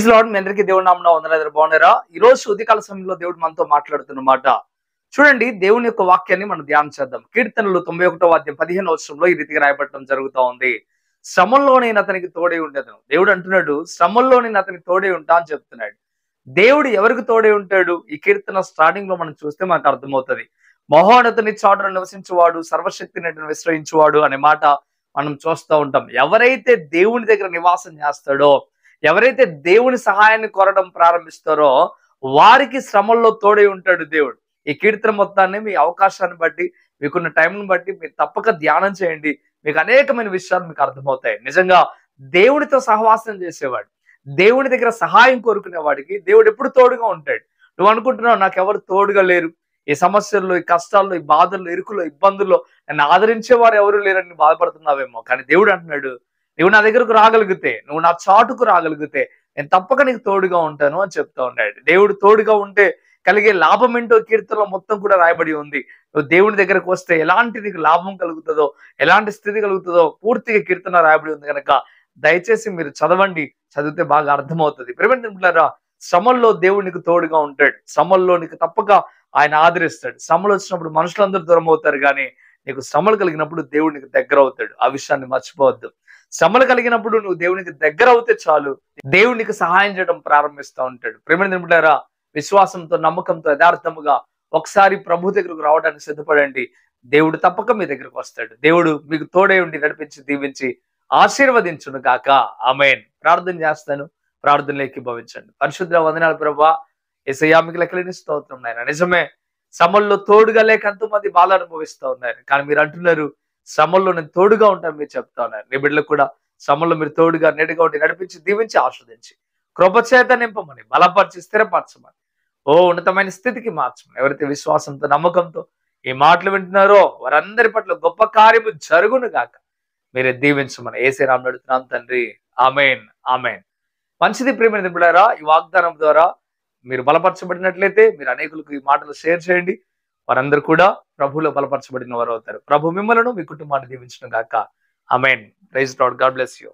Praise lord. మీ అందరికీ దేవుడి నామమున వందనాలు. బాగున్నారా? ఈ రోజు ఉదయకాల సమయంలో దేవుడు మనతో మాట్లాడుతున్నమాట. చూడండి, దేవుని యొక్క వాక్యాన్ని మనం ధ్యానం చేద్దాం. కీర్తనలు 91వ అధ్యాయం 15వ వచనంలో ఈ రీతిగా రాయబడటం జరుగుతా ఉంది. శ్రమల్లో నేను అతనికి తోడై ఉండేదను. దేవుడు అంటున్నాడు, శ్రమల్లో నేను అతనికి తోడై ఉంటా అని చెప్తున్నాడు. దేవుడు ఎవరికి తోడై ఉంటాడు? ఈ కీర్తన స్టార్టింగ్ లో మనం చూస్తే మనకు అర్థమవుతుంది. మహోన్నతుని చాటున నివసించువాడు, సర్వశక్తిని విశ్రయించువాడు అనే మాట మనం చూస్తూ ఉంటాం. ఎవరైతే దేవుని దగ్గర నివాసం చేస్తాడో, ఎవరైతే దేవుని సహాయాన్ని కోరడం ప్రారంభిస్తారో వారికి శ్రమల్లో తోడై ఉంటాడు దేవుడు. ఈ కీర్తన మొత్తాన్ని మీ అవకాశాన్ని బట్టి, మీకున్న టైంని బట్టి మీరు తప్పక ధ్యానం చేయండి. మీకు అనేకమైన విషయాలు మీకు అర్థమవుతాయి. నిజంగా దేవునితో సహవాసం చేసేవాడు, దేవుని దగ్గర సహాయం కోరుకునే వాడికి దేవుడు ఎప్పుడు తోడుగా ఉంటాడు. నువ్వు అనుకుంటున్నావు నాకు ఎవరు తోడుగా లేరు, ఈ సమస్యల్లో, ఈ కష్టాల్లో, ఈ బాధల్లో, ఇరుకులో, ఇబ్బందుల్లో నన్ను ఆదరించేవారు ఎవరు లేరని బాధపడుతున్నావేమో. కానీ దేవుడు అంటున్నాడు, నువ్వు నా దగ్గరకు రాగలిగితే, నువ్వు నా చాటుకు రాగలిగితే నేను తప్పక నీకు తోడుగా ఉంటాను అని చెప్తా ఉన్నాడు. దేవుడు తోడుగా ఉంటే కలిగే లాభం ఏంటో కీర్తనలో మొత్తం కూడా రాయబడి ఉంది. నువ్వు దేవుని దగ్గరకు వస్తే ఎలాంటి నీకు లాభం కలుగుతుందో, ఎలాంటి స్థితి కలుగుతుందో పూర్తిగా కీర్తన రాయబడి ఉంది కనుక దయచేసి మీరు చదవండి. చదివితే బాగా అర్థమవుతుంది. ప్రేమిలారా, శ్రమల్లో దేవుడు నీకు తోడుగా ఉంటాడు. శ్రమల్లో నీకు తప్పక ఆయన ఆదరిస్తాడు. శ్రమలు వచ్చినప్పుడు మనుషులందరూ దూరం అవుతారు, కానీ నీకు శ్రమలు కలిగినప్పుడు దేవుడు నీకు దగ్గర అవుతాడు. ఆ విషయాన్ని మర్చిపోవద్దు. శ్రమలు కలిగినప్పుడు నువ్వు దేవునికి దగ్గర అవుతే చాలు, దేవుడు నీకు సహాయం చేయడం ప్రారంభిస్తూ ఉంటాడు. ప్రేమిలారా, విశ్వాసంతో, నమ్మకంతో, యథార్థముగా ఒకసారి ప్రభు దగ్గరకు రావడానికి సిద్ధపడండి. దేవుడు తప్పక మీ దగ్గరకు వస్తాడు. దేవుడు మీకు తోడై ఉండి నడిపించి, దీవించి ఆశీర్వదించును గాక. ఆమేన్. ప్రార్థన చేస్తాను, ప్రార్థనలోకి భవించండి. పరిశుద్ధ వందనాలు ప్రభువా. యేసయ్యా, మీకు లెక్కలేని స్తోత్రం నాయన. నిజమే, శ్రమల్లో తోడుగా లేక ఎంతోమంది బాధ అనుభవిస్తూ ఉన్నారు. కానీ మీరు అంటున్నారు, శ్రమల్లో నేను తోడుగా ఉంటాను మీరు చెప్తా ఉన్నారు. నీ బిడ్డలకు కూడా శ్రమల్లో మీరు తోడుగా, నేడుగా ఉండి నడిపించి, దీవించి, ఆస్వాదించి, కృపచేత నింపమని, బలపరిచి, స్థిరపరచమని, ఉన్నతమైన స్థితికి మార్చమని. ఎవరైతే విశ్వాసంతో, నమ్మకంతో ఈ మాటలు వింటున్నారో వారందరి పట్ల గొప్ప కార్యము జరుగును గాక. మీరే దీవించమని యేసే నామమున అడుగుతున్నాను తండ్రి. ఆమేన్, ఆమేన్. మంచిది ప్రియమైన బిడ్డలారా, ఈ వాగ్దానం ద్వారా మీరు బలపరచబడినట్లయితే మీరు అనేకులకు ఈ మాటలు షేర్ చేయండి. వారందరూ కూడా ప్రభువులో బలపరచబడిన వారు అవుతారు. ప్రభు మిమ్మలను, మీ కుటుంబాన్ని దీవించును గాక. Amen. Praise lord. God bless you.